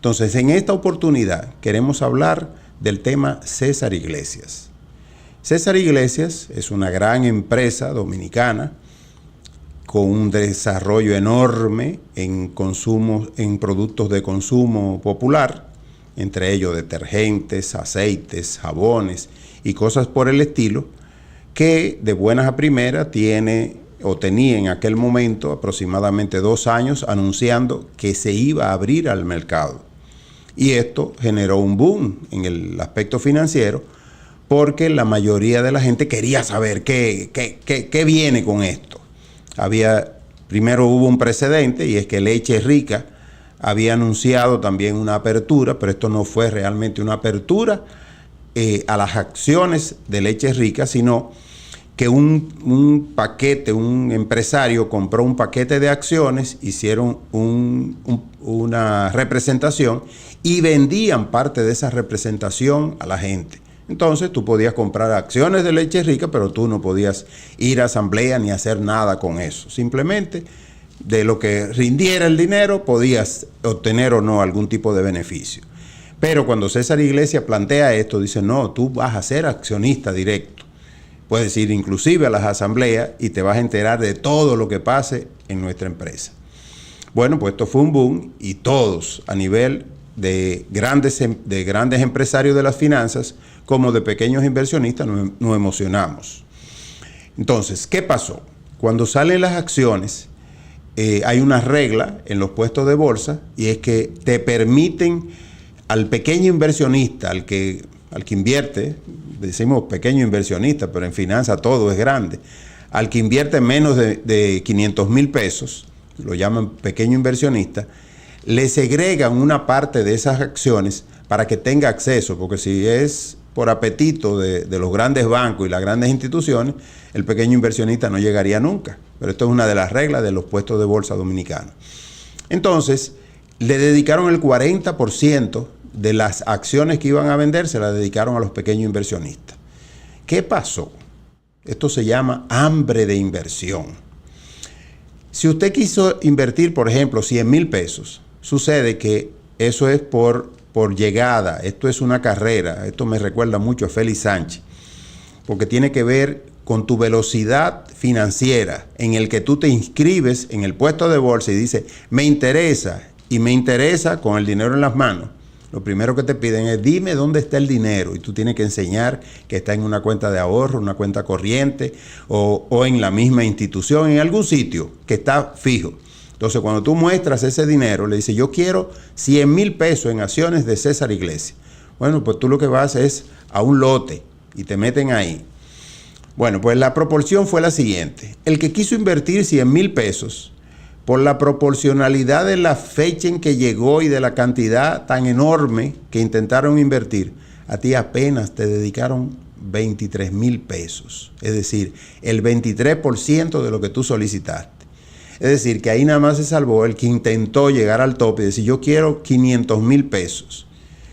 Entonces, en esta oportunidad queremos hablar del tema César Iglesias. César Iglesias es una gran empresa dominicana con un desarrollo enorme en productos de consumo popular, entre ellos detergentes, aceites, jabones y cosas por el estilo, que de buenas a primeras tenía en aquel momento aproximadamente 2 años anunciando que se iba a abrir al mercado. Y esto generó un boom en el aspecto financiero, porque la mayoría de la gente quería saber qué viene con esto. Primero hubo un precedente, y es que Leche Rica había anunciado también una apertura, pero esto no fue realmente una apertura a las acciones de Leche Rica, sino que un empresario compró un paquete de acciones, hicieron una representación y vendían parte de esa representación a la gente. Entonces tú podías comprar acciones de Leche Rica, pero tú no podías ir a asamblea ni hacer nada con eso. Simplemente de lo que rindiera el dinero podías obtener o no algún tipo de beneficio. Pero cuando César Iglesias plantea esto, dice, no, tú vas a ser accionista directo. Puedes ir inclusive a las asambleas y te vas a enterar de todo lo que pase en nuestra empresa. Bueno, pues esto fue un boom, y todos a nivel de grandes empresarios de las finanzas como de pequeños inversionistas nos emocionamos. Entonces, ¿qué pasó? Cuando salen las acciones, hay una regla en los puestos de bolsa, y es que te permiten al pequeño inversionista, al que invierte, decimos pequeño inversionista, pero en finanzas todo es grande, al que invierte menos de 500,000 pesos, lo llaman pequeño inversionista, le segregan una parte de esas acciones para que tenga acceso, porque si es por apetito de los grandes bancos y las grandes instituciones, el pequeño inversionista no llegaría nunca. Pero esto es una de las reglas de los puestos de bolsa dominicanos. Entonces, le dedicaron el 40% de las acciones que iban a vender, se las dedicaron a los pequeños inversionistas. ¿Qué pasó? Esto se llama hambre de inversión. Si usted quiso invertir, por ejemplo, 100,000 pesos, sucede que eso es por llegada, esto es una carrera. Esto me recuerda mucho a Félix Sánchez, porque tiene que ver con tu velocidad financiera, en el que tú te inscribes en el puesto de bolsa y dices, me interesa con el dinero en las manos. Lo primero que te piden es, dime dónde está el dinero, y tú tienes que enseñar que está en una cuenta de ahorro, una cuenta corriente, o en la misma institución, en algún sitio que está fijo. Entonces, cuando tú muestras ese dinero, le dices, yo quiero 100,000 pesos en acciones de César Iglesias. Bueno, pues tú lo que vas es a un lote y te meten ahí. Bueno, pues la proporción fue la siguiente. El que quiso invertir 100,000 pesos, por la proporcionalidad de la fecha en que llegó y de la cantidad tan enorme que intentaron invertir, a ti apenas te dedicaron 23,000 pesos. Es decir, el 23% de lo que tú solicitaste. Es decir, que ahí nada más se salvó el que intentó llegar al tope y decir, yo quiero 500,000 pesos.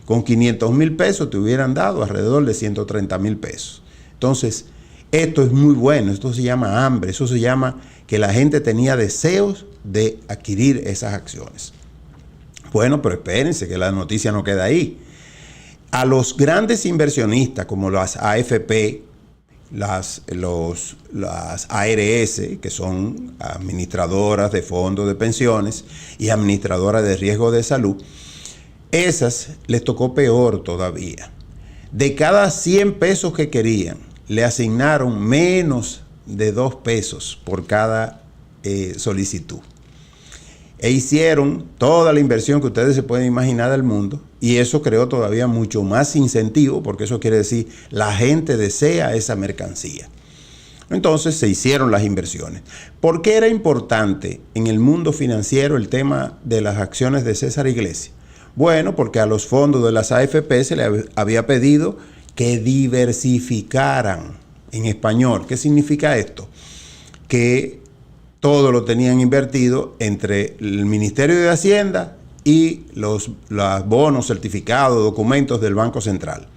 Con 500,000 pesos te hubieran dado alrededor de 130,000 pesos. Entonces, esto es muy bueno, esto se llama hambre, eso se llama que la gente tenía deseos de adquirir esas acciones. Bueno, pero espérense que la noticia no queda ahí. A los grandes inversionistas como las AFP, las ARS, que son administradoras de fondos de pensiones y administradoras de riesgo de salud, esas les tocó peor todavía. De cada 100 pesos que querían, le asignaron menos de 2 pesos por cada solicitud. E hicieron toda la inversión que ustedes se pueden imaginar del mundo, y eso creó todavía mucho más incentivo, porque eso quiere decir la gente desea esa mercancía. Entonces se hicieron las inversiones. ¿Por qué era importante en el mundo financiero el tema de las acciones de César Iglesias? Bueno, porque a los fondos de las AFP se les había pedido que diversificaran. En español, ¿qué significa esto? Que todo lo tenían invertido entre el Ministerio de Hacienda y los bonos, certificados, documentos del Banco Central.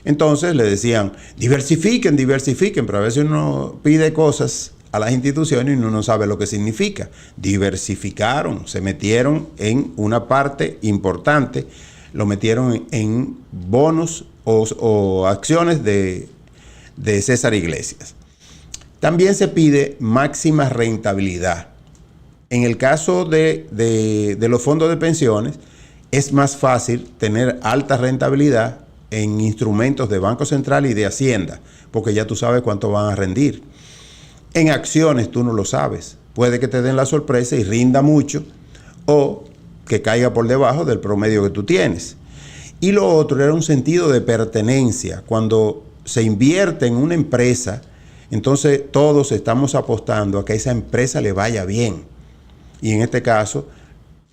Entonces le decían, diversifiquen, pero a veces uno pide cosas a las instituciones y uno no sabe lo que significa. Diversificaron, se metieron en una parte importante, lo metieron en bonos o acciones de César Iglesias. También se pide máxima rentabilidad. En el caso de los fondos de pensiones, es más fácil tener alta rentabilidad en instrumentos de Banco Central y de Hacienda, porque ya tú sabes cuánto van a rendir. En acciones tú no lo sabes. Puede que te den la sorpresa y rinda mucho, o que caiga por debajo del promedio que tú tienes. Y lo otro era un sentido de pertenencia. Cuando se invierte en una empresa, entonces todos estamos apostando a que a esa empresa le vaya bien. Y en este caso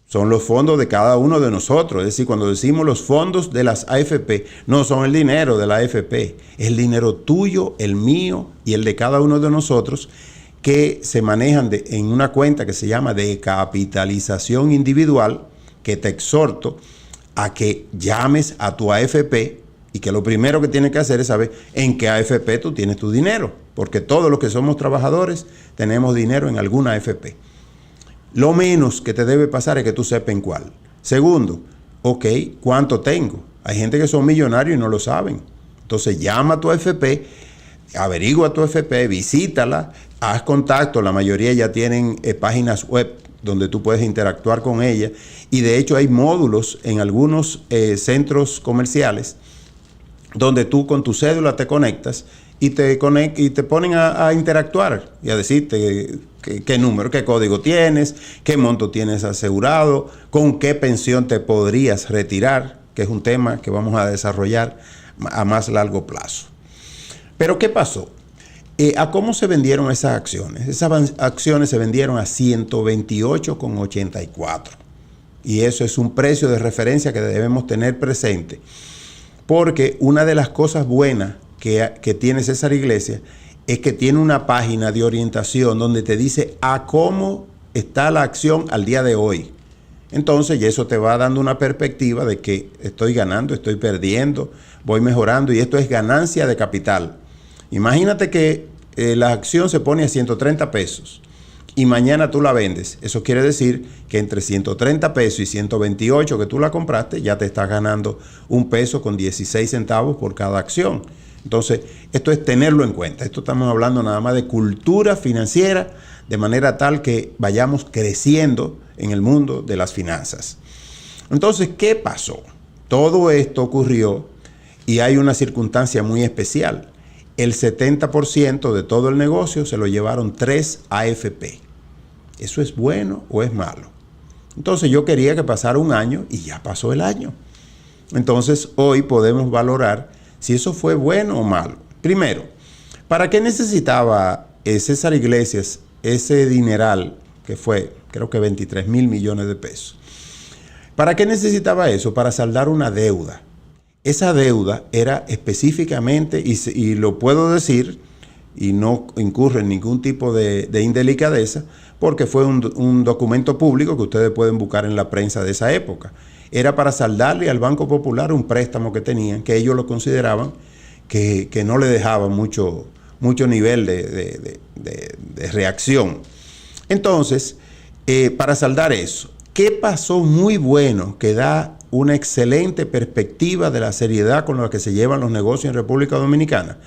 son los fondos de cada uno de nosotros. Es decir, cuando decimos los fondos de las AFP, no son el dinero de la AFP, es el dinero tuyo, el mío y el de cada uno de nosotros, que se manejan en una cuenta que se llama de capitalización individual, que te exhorto a que llames a tu AFP y que lo primero que tienes que hacer es saber en qué AFP tú tienes tu dinero, porque todos los que somos trabajadores tenemos dinero en alguna AFP. Lo menos que te debe pasar es que tú sepas en cuál. Segundo, ok, ¿cuánto tengo? Hay gente que son millonarios y no lo saben. Entonces llama a tu AFP, averigua tu AFP, visítala, haz contacto. La mayoría ya tienen páginas web donde tú puedes interactuar con ella. Y de hecho hay módulos en algunos centros comerciales donde tú con tu cédula te conectas y te ponen a interactuar y a decirte qué número, qué código tienes, qué monto tienes asegurado, con qué pensión te podrías retirar, que es un tema que vamos a desarrollar a más largo plazo. Pero ¿qué pasó? ¿A cómo se vendieron esas acciones? Esas acciones se vendieron a 128,84. Y eso es un precio de referencia que debemos tener presente. Porque una de las cosas buenas que tiene César Iglesias es que tiene una página de orientación donde te dice a cómo está la acción al día de hoy. Entonces, y eso te va dando una perspectiva de que estoy ganando, estoy perdiendo, voy mejorando, y esto es ganancia de capital. Imagínate que la acción se pone a 130 pesos y mañana tú la vendes. Eso quiere decir que entre 130 pesos y 128 que tú la compraste, ya te estás ganando 1 peso con 16 centavos por cada acción. Entonces, esto es tenerlo en cuenta. Esto estamos hablando nada más de cultura financiera, de manera tal que vayamos creciendo en el mundo de las finanzas. Entonces, ¿qué pasó? Todo esto ocurrió y hay una circunstancia muy especial. El 70% de todo el negocio se lo llevaron 3 AFP. ¿Eso es bueno o es malo? Entonces, yo quería que pasara un año y ya pasó el año. Entonces, hoy podemos valorar si eso fue bueno o malo. Primero, ¿para qué necesitaba César Iglesias ese dineral que fue, creo que 23,000 millones de pesos? ¿Para qué necesitaba eso? Para saldar una deuda. Esa deuda era específicamente, y lo puedo decir, y no incurre en ningún tipo de indelicadeza, porque fue un documento público que ustedes pueden buscar en la prensa de esa época. Era para saldarle al Banco Popular un préstamo que tenían, que ellos lo consideraban que no le dejaba mucho nivel de reacción. Entonces, para saldar eso, ¿qué pasó muy bueno que da una excelente perspectiva de la seriedad con la que se llevan los negocios en República Dominicana?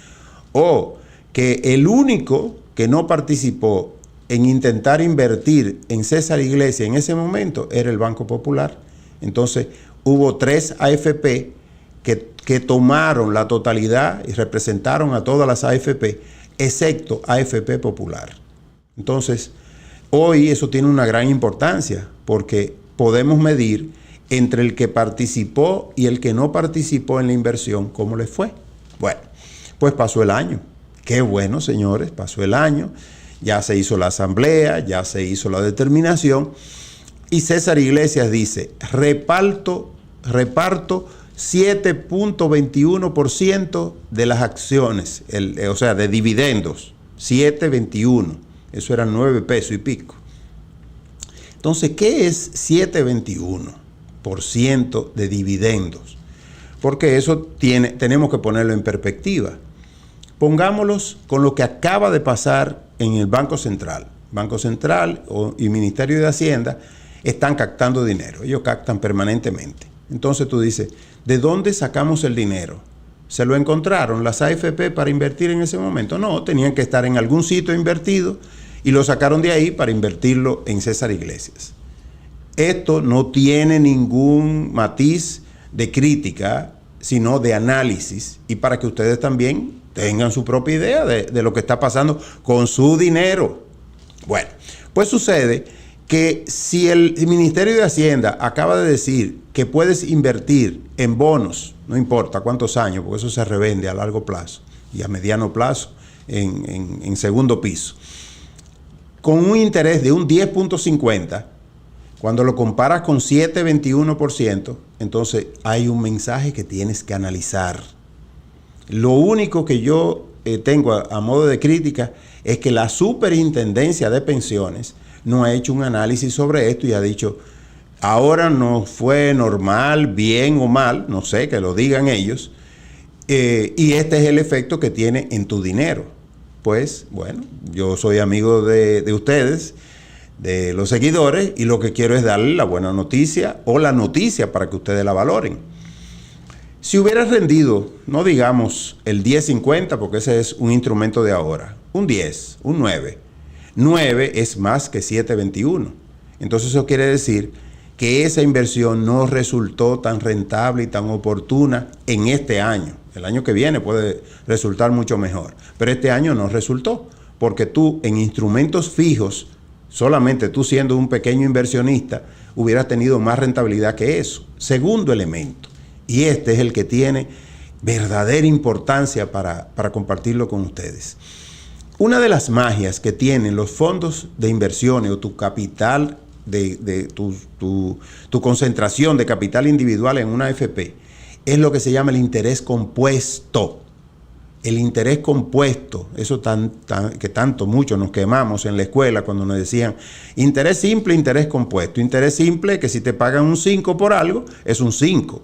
O que el único que no participó en intentar invertir en César Iglesias en ese momento era el Banco Popular. Entonces, hubo 3 AFP que tomaron la totalidad y representaron a todas las AFP, excepto AFP Popular. Entonces, hoy eso tiene una gran importancia porque podemos medir entre el que participó y el que no participó en la inversión, ¿cómo les fue? Bueno, pues pasó el año. Qué bueno, señores, pasó el año. Ya se hizo la asamblea, ya se hizo la determinación. Y César Iglesias dice, reparto 7.21% de las acciones, o sea, de dividendos, 7.21, eso eran 9 pesos y pico. Entonces, ¿qué es 7.21% de dividendos? Porque eso tenemos que ponerlo en perspectiva. Pongámoslos con lo que acaba de pasar en el Banco Central. Banco Central y Ministerio de Hacienda están captando dinero. Ellos captan permanentemente. Entonces tú dices, ¿de dónde sacamos el dinero? ¿Se lo encontraron las AFP para invertir en ese momento? No, tenían que estar en algún sitio invertido y lo sacaron de ahí para invertirlo en César Iglesias. Esto no tiene ningún matiz de crítica, sino de análisis, y para que ustedes también tengan su propia idea de lo que está pasando con su dinero. Bueno, pues sucede que si el Ministerio de Hacienda acaba de decir que puedes invertir en bonos, no importa cuántos años, porque eso se revende a largo plazo y a mediano plazo en segundo piso, con un interés de un 10.50, cuando lo comparas con 7.21%, entonces hay un mensaje que tienes que analizar. Lo único que yo tengo a modo de crítica es que la Superintendencia de Pensiones no ha hecho un análisis sobre esto y ha dicho, ahora no fue normal, bien o mal, no sé, que lo digan ellos, y este es el efecto que tiene en tu dinero. Pues, bueno, yo soy amigo de ustedes, de los seguidores, y lo que quiero es darle la buena noticia o la noticia para que ustedes la valoren. Si hubieras rendido, no digamos el 10.50, porque ese es un instrumento de ahora, un 10, un 9. 9 es más que 7.21. Entonces eso quiere decir que esa inversión no resultó tan rentable y tan oportuna en este año. El año que viene puede resultar mucho mejor, pero este año no resultó, porque tú en instrumentos fijos, solamente tú siendo un pequeño inversionista, hubieras tenido más rentabilidad que eso. Segundo elemento, y este es el que tiene verdadera importancia para compartirlo con ustedes. Una de las magias que tienen los fondos de inversiones o tu capital, tu concentración de capital individual en una AFP, es lo que se llama el interés compuesto. El interés compuesto, eso que tanto mucho nos quemamos en la escuela cuando nos decían interés simple, interés compuesto. Interés simple, que si te pagan un 5 por algo, es un 5.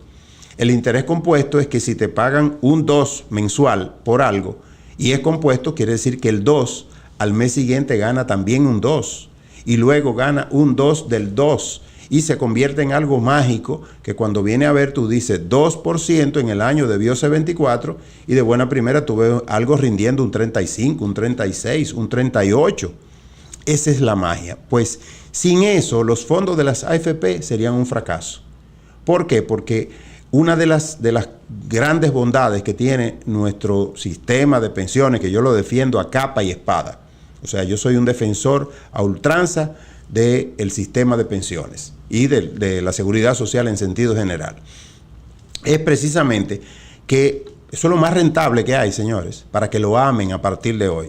El interés compuesto es que si te pagan un 2 mensual por algo y es compuesto, quiere decir que el 2 al mes siguiente gana también un 2 y luego gana un 2 del 2 y se convierte en algo mágico que cuando viene a ver tú dices 2% en el año debió ser 24 y de buena primera tú ves algo rindiendo un 35, un 36, un 38. Esa es la magia. Pues sin eso los fondos de las AFP serían un fracaso. ¿Por qué? Porque una de las grandes bondades que tiene nuestro sistema de pensiones, que yo lo defiendo a capa y espada, o sea, yo soy un defensor a ultranza del sistema de pensiones y de la seguridad social en sentido general, es precisamente que eso es lo más rentable que hay, señores, para que lo amen a partir de hoy.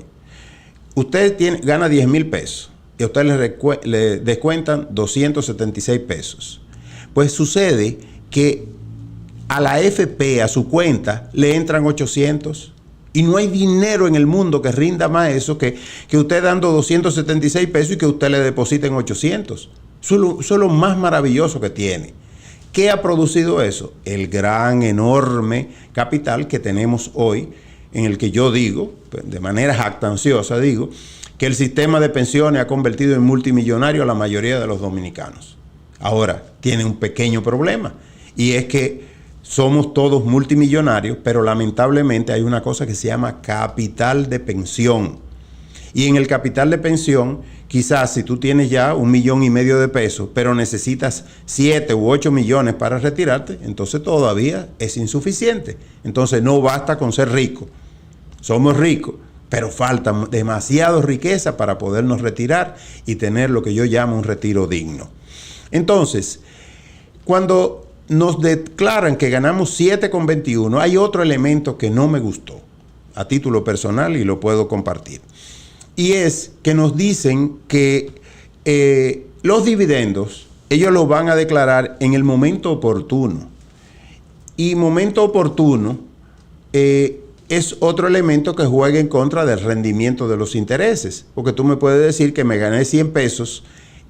Usted gana 10,000 pesos y a usted le descuentan 276 pesos. Pues sucede que a la AFP, a su cuenta, le entran 800 y no hay dinero en el mundo que rinda más eso que usted dando 276 pesos y que usted le depositen 800. Eso es lo más maravilloso que tiene. ¿Qué ha producido eso? El gran, enorme capital que tenemos hoy, en el que yo digo, de manera jactanciosa digo, que el sistema de pensiones ha convertido en multimillonario a la mayoría de los dominicanos. Ahora, tiene un pequeño problema, y es que somos todos multimillonarios, pero lamentablemente hay una cosa que se llama capital de pensión. Y en el capital de pensión, quizás si tú tienes ya 1,5 millones de pesos, pero necesitas 7 u 8 millones para retirarte, entonces todavía es insuficiente. Entonces no basta con ser rico. Somos ricos, pero falta demasiada riqueza para podernos retirar y tener lo que yo llamo un retiro digno. Entonces, cuando nos declaran que ganamos 7,21, hay otro elemento que no me gustó a título personal y lo puedo compartir. Y es que nos dicen que los dividendos, ellos los van a declarar en el momento oportuno. Y momento oportuno es otro elemento que juega en contra del rendimiento de los intereses. Porque tú me puedes decir que me gané 100 pesos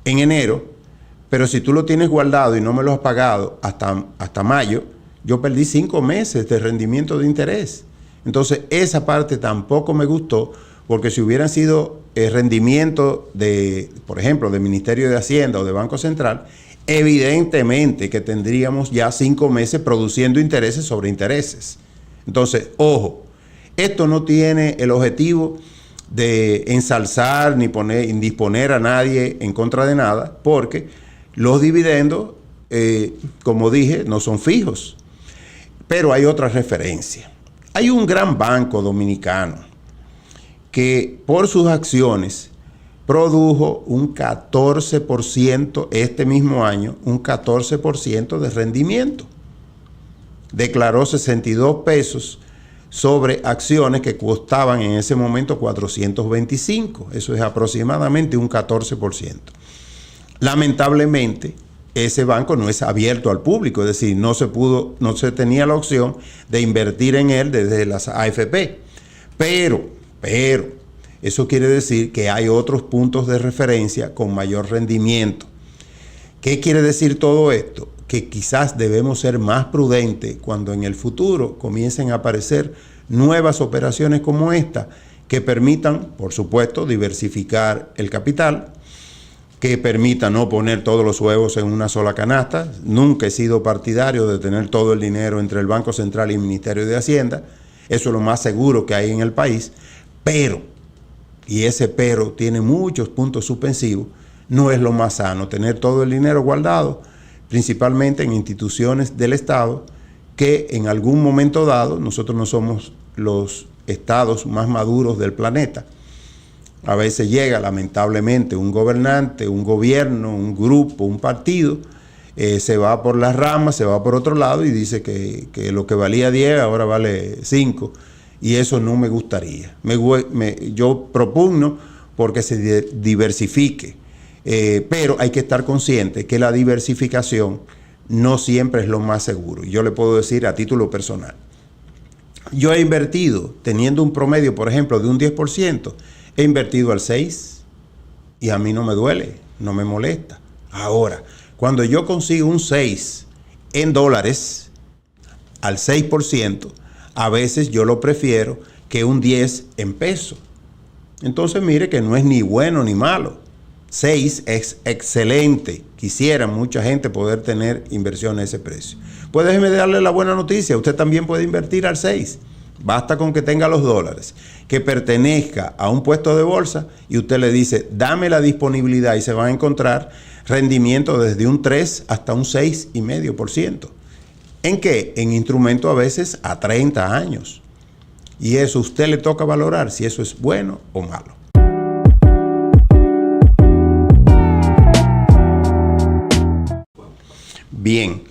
en enero, pero si tú lo tienes guardado y no me lo has pagado hasta mayo, yo perdí 5 meses de rendimiento de interés. Entonces esa parte tampoco me gustó, porque si hubieran sido rendimientos de, por ejemplo, del Ministerio de Hacienda o de Banco Central, evidentemente que tendríamos ya 5 meses produciendo intereses sobre intereses. Entonces, ojo, esto no tiene el objetivo de ensalzar ni disponer a nadie en contra de nada, porque los dividendos, como dije, no son fijos. Pero hay otra referencia. Hay un gran banco dominicano que por sus acciones produjo un 14% este mismo año, un 14% de rendimiento. Declaró 62 pesos sobre acciones que costaban en ese momento 425. Eso es aproximadamente un 14%. Lamentablemente, ese banco no es abierto al público, es decir, no se tenía la opción de invertir en él desde las AFP. Pero, eso quiere decir que hay otros puntos de referencia con mayor rendimiento. ¿Qué quiere decir todo esto? Que quizás debemos ser más prudentes cuando en el futuro comiencen a aparecer nuevas operaciones como esta, que permitan, por supuesto, diversificar el capital, que permita no poner todos los huevos en una sola canasta. Nunca he sido partidario de tener todo el dinero entre el Banco Central y el Ministerio de Hacienda. Eso es lo más seguro que hay en el país. Pero, y ese pero tiene muchos puntos suspensivos, no es lo más sano tener todo el dinero guardado, principalmente en instituciones del Estado, que en algún momento dado, nosotros no somos los estados más maduros del planeta. A veces llega lamentablemente un gobernante, un gobierno, un grupo, un partido, se va por las ramas, se va por otro lado y dice que lo que valía 10 ahora vale 5, y eso no me gustaría. Yo propugno porque se diversifique, pero hay que estar consciente que la diversificación no siempre es lo más seguro. Yo le puedo decir a título personal, yo he invertido teniendo un promedio, por ejemplo, de un 10%, he invertido al 6% y a mí no me duele, no me molesta. Ahora, cuando yo consigo un 6 en dólares al 6%, a veces yo lo prefiero que un 10 en pesos. Entonces mire que no es ni bueno ni malo. 6 es excelente. Quisiera mucha gente poder tener inversión a ese precio. Pues déjeme darle la buena noticia. Usted también puede invertir al 6. Basta con que tenga los dólares, que pertenezca a un puesto de bolsa y usted le dice, dame la disponibilidad, y se van a encontrar rendimientos desde un 3 hasta un 6,5%. ¿En qué? En instrumentos a veces a 30 años. Y eso a usted le toca valorar si eso es bueno o malo. Bien.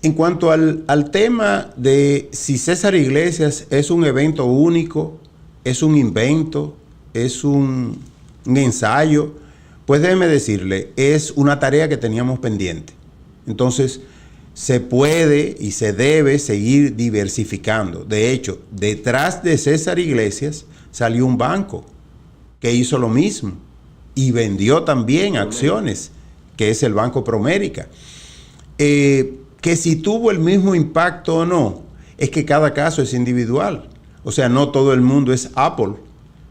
En cuanto al tema de si César Iglesias es un evento único, es un invento, es un ensayo, pues déjeme decirle, es una tarea que teníamos pendiente. Entonces, se puede y se debe seguir diversificando. De hecho, detrás de César Iglesias salió un banco que hizo lo mismo y vendió también acciones, que es el Banco Promérica. Que si tuvo el mismo impacto o no, es que cada caso es individual. O sea, no todo el mundo es Apple,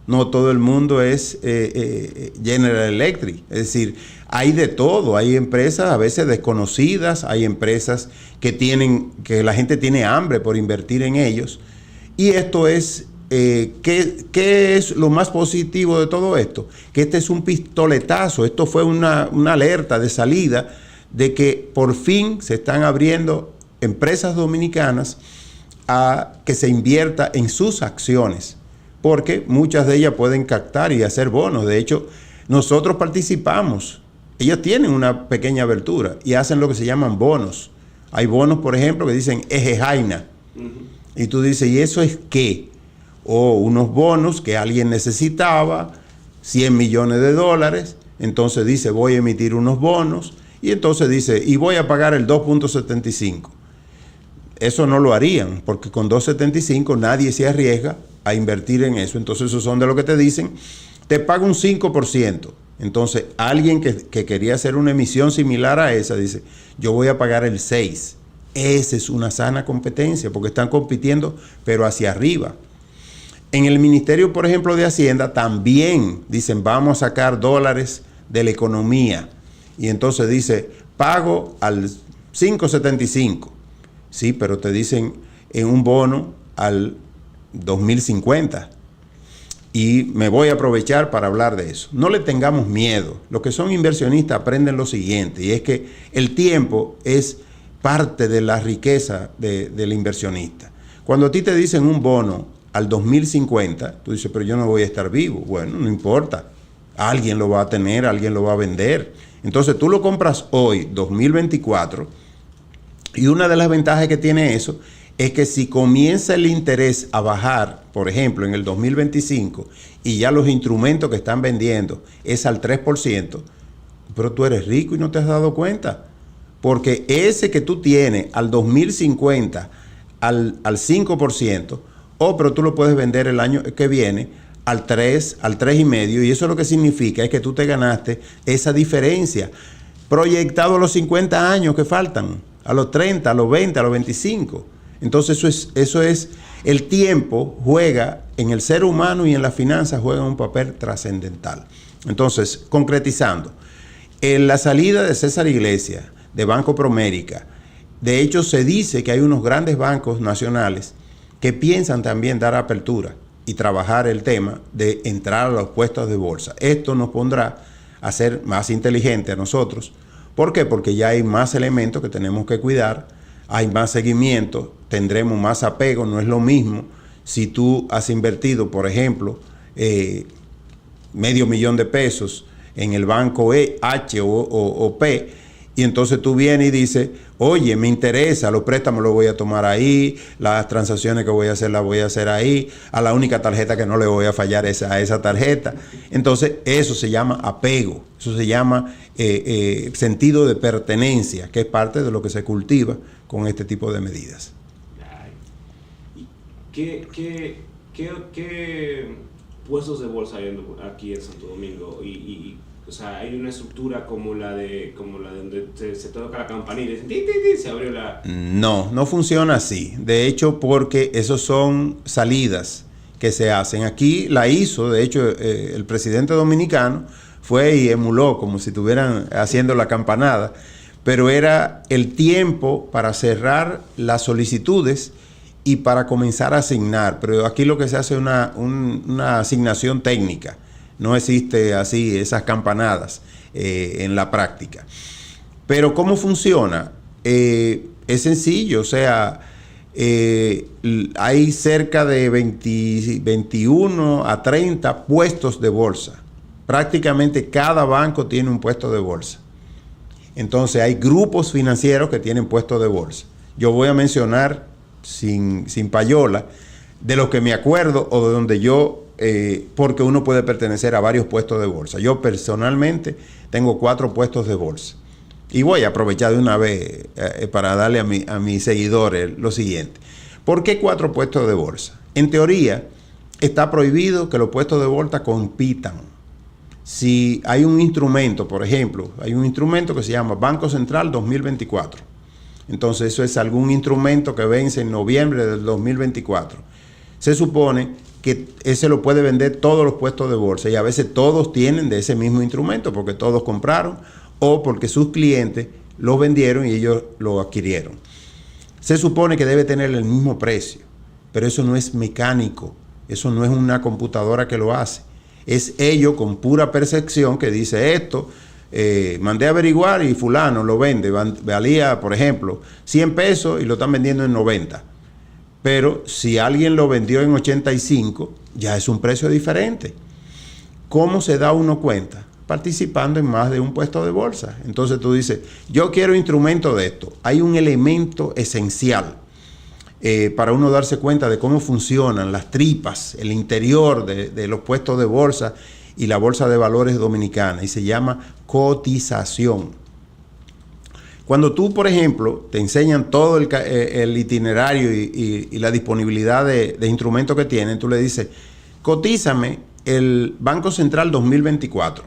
no todo el mundo es General Electric. Es decir, hay de todo. Hay empresas a veces desconocidas, hay empresas que la gente tiene hambre por invertir en ellos. Y esto es, ¿qué es lo más positivo de todo esto? Que este es un pistoletazo, esto fue una alerta de salida de que por fin se están abriendo empresas dominicanas a que se invierta en sus acciones, porque muchas de ellas pueden captar y hacer bonos. De hecho, nosotros participamos. Ellos tienen una pequeña abertura y hacen lo que se llaman bonos. Hay bonos, por ejemplo, que dicen Eje Jaina. Y tú dices, ¿y eso es qué? O unos bonos que alguien necesitaba, 100 millones de dólares. Entonces dice, voy a emitir unos bonos. Y entonces dice, y voy a pagar el 2.75. Eso no lo harían, porque con 2.75 nadie se arriesga a invertir en eso. Entonces esos son de lo que te dicen, te paga un 5%. Entonces alguien que quería hacer una emisión similar a esa, dice, yo voy a pagar el 6%. Esa es una sana competencia, porque están compitiendo, pero hacia arriba. En el Ministerio, por ejemplo, de Hacienda, también dicen, vamos a sacar dólares de la economía. Y entonces dice, pago al 5.75. Sí, pero te dicen en un bono al 2050. Y me voy a aprovechar para hablar de eso. No le tengamos miedo. Los que son inversionistas aprenden lo siguiente, y es que el tiempo es parte de la riqueza del inversionista. Cuando a ti te dicen un bono al 2050, tú dices, pero yo no voy a estar vivo. Bueno, no importa. Alguien lo va a tener, alguien lo va a vender. Entonces tú lo compras hoy, 2024, y una de las ventajas que tiene eso es que si comienza el interés a bajar, por ejemplo, en el 2025, y ya los instrumentos que están vendiendo es al 3%, pero tú eres rico y no te has dado cuenta. Porque ese que tú tienes al 2050 al 5%, pero tú lo puedes vender el año que viene al 3, al 3,5, y eso lo que significa es que tú te ganaste esa diferencia proyectado a los 50 años que faltan, a los 30, a los 20, a los 25. Entonces eso es el tiempo juega en el ser humano y en las finanzas juega un papel trascendental. Entonces, concretizando, en la salida de César Iglesias, de Banco Promérica, de hecho se dice que hay unos grandes bancos nacionales que piensan también dar apertura y trabajar el tema de entrar a los puestos de bolsa. Esto nos pondrá a ser más inteligentes a nosotros. ¿Por qué? Porque ya hay más elementos que tenemos que cuidar, hay más seguimiento, tendremos más apego. No es lo mismo si tú has invertido, por ejemplo, $500,000 en el banco H o P, y entonces tú vienes y dices, oye, me interesa, los préstamos los voy a tomar ahí, las transacciones que voy a hacer las voy a hacer ahí, a la única tarjeta que no le voy a fallar es a esa tarjeta. Entonces eso se llama apego, eso se llama sentido de pertenencia, que es parte de lo que se cultiva con este tipo de medidas. ¿Qué puestos de bolsa hay aquí en Santo Domingo? O sea, hay una estructura como la de donde se toca la campanilla y dicen, ¡ti, ti, ti! Se abrió la... No funciona así. De hecho, porque esos son salidas que se hacen. Aquí la hizo, de hecho, el presidente dominicano fue y emuló como si estuvieran haciendo la campanada, pero era el tiempo para cerrar las solicitudes y para comenzar a asignar. Pero aquí lo que se hace es una asignación técnica. No existe así esas campanadas en la práctica. Pero ¿cómo funciona? Es sencillo, o sea, hay cerca de 21 a 30 puestos de bolsa. Prácticamente cada banco tiene un puesto de bolsa. Entonces hay grupos financieros que tienen puestos de bolsa. Yo voy a mencionar sin payola de lo que me acuerdo o de donde yo... porque uno puede pertenecer a varios puestos de bolsa. Yo personalmente tengo 4 puestos de bolsa. Y voy a aprovechar de una vez para darle a mis seguidores lo siguiente. ¿Por qué 4 puestos de bolsa? En teoría, está prohibido que los puestos de bolsa compitan. Si hay un instrumento, por ejemplo, hay un instrumento que se llama Banco Central 2024. Entonces, eso es algún instrumento que vence en noviembre del 2024. Se supone que ese lo puede vender todos los puestos de bolsa, y a veces todos tienen de ese mismo instrumento porque todos compraron o porque sus clientes lo vendieron y ellos lo adquirieron. Se supone que debe tener el mismo precio, pero eso no es mecánico, eso no es una computadora que lo hace. Es ello con pura percepción que dice esto, mandé a averiguar y fulano lo vende, valía, por ejemplo, 100 pesos y lo están vendiendo en 90. Pero si alguien lo vendió en 85, ya es un precio diferente. ¿Cómo se da uno cuenta? Participando en más de un puesto de bolsa. Entonces tú dices, yo quiero instrumento de esto. Hay un elemento esencial para uno darse cuenta de cómo funcionan las tripas, el interior de los puestos de bolsa y la bolsa de valores dominicana, y se llama cotización. Cuando tú, por ejemplo, te enseñan todo el itinerario y la disponibilidad de instrumentos que tienen, tú le dices, cotízame el Banco Central 2024.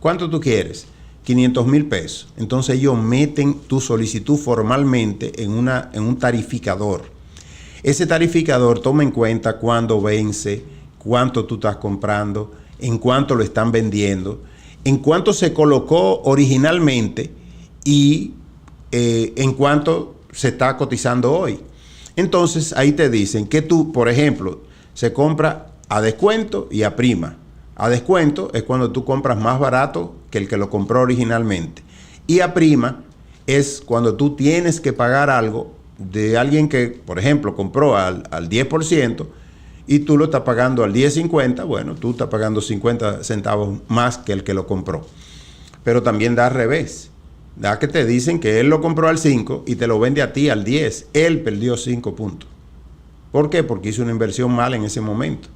¿Cuánto tú quieres? 500,000 pesos. Entonces ellos meten tu solicitud formalmente en un tarificador. Ese tarificador toma en cuenta cuándo vence, cuánto tú estás comprando, en cuánto lo están vendiendo, en cuánto se colocó originalmente y en cuánto se está cotizando hoy. Entonces ahí te dicen que tú, por ejemplo, se compra a descuento y a prima. A descuento es cuando tú compras más barato que el que lo compró originalmente. Y a prima es cuando tú tienes que pagar algo de alguien que, por ejemplo, compró al 10% y tú lo estás pagando al 10.50, bueno, tú estás pagando 50 centavos más que el que lo compró. Pero también da al revés. Da que te dicen que él lo compró al 5 y te lo vende a ti al 10. Él perdió 5 puntos. ¿Por qué? Porque hizo una inversión mal en ese momento.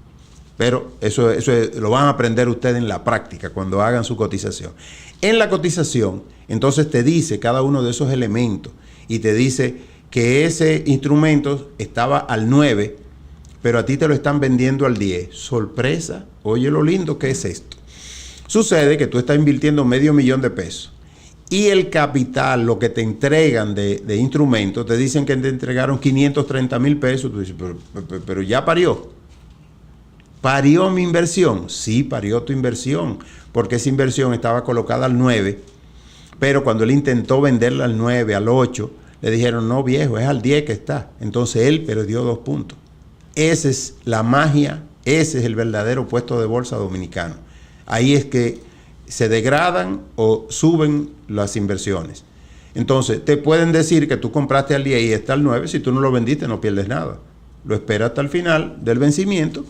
Pero eso lo van a aprender ustedes en la práctica cuando hagan su cotización. En la cotización, entonces te dice cada uno de esos elementos y te dice que ese instrumento estaba al 9, pero a ti te lo están vendiendo al 10. Sorpresa, oye lo lindo que es esto. Sucede que tú estás invirtiendo $500,000 de pesos y el capital, lo que te entregan de instrumentos, te dicen que te entregaron 530,000 pesos. Tú dices, pero ya parió. ¿Parió mi inversión? Sí, parió tu inversión, porque esa inversión estaba colocada al 9, pero cuando él intentó venderla al 9, al 8, le dijeron, no viejo, es al 10 que está. Entonces él perdió 2 puntos. Esa es la magia, ese es el verdadero puesto de bolsa dominicano. Ahí es que se degradan o suben las inversiones. Entonces te pueden decir que tú compraste al 10 y está al 9, si tú no lo vendiste no pierdes nada. Lo esperas hasta el final del vencimiento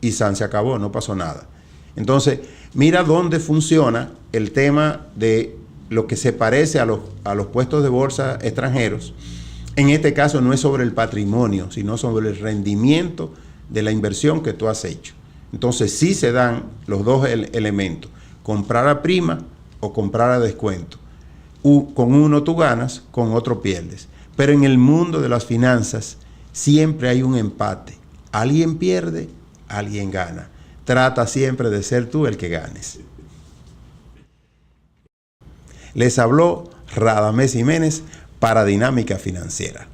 y se acabó, no pasó nada. Entonces, mira dónde funciona el tema de lo que se parece a los puestos de bolsa extranjeros. En este caso no es sobre el patrimonio, sino sobre el rendimiento de la inversión que tú has hecho. Entonces, sí se dan los dos elementos, comprar a prima o comprar a descuento. Con uno tú ganas, con otro pierdes. Pero en el mundo de las finanzas siempre hay un empate. Alguien pierde, alguien gana. Trata siempre de ser tú el que ganes. Les habló Radamés Jiménez para Dinámica Financiera.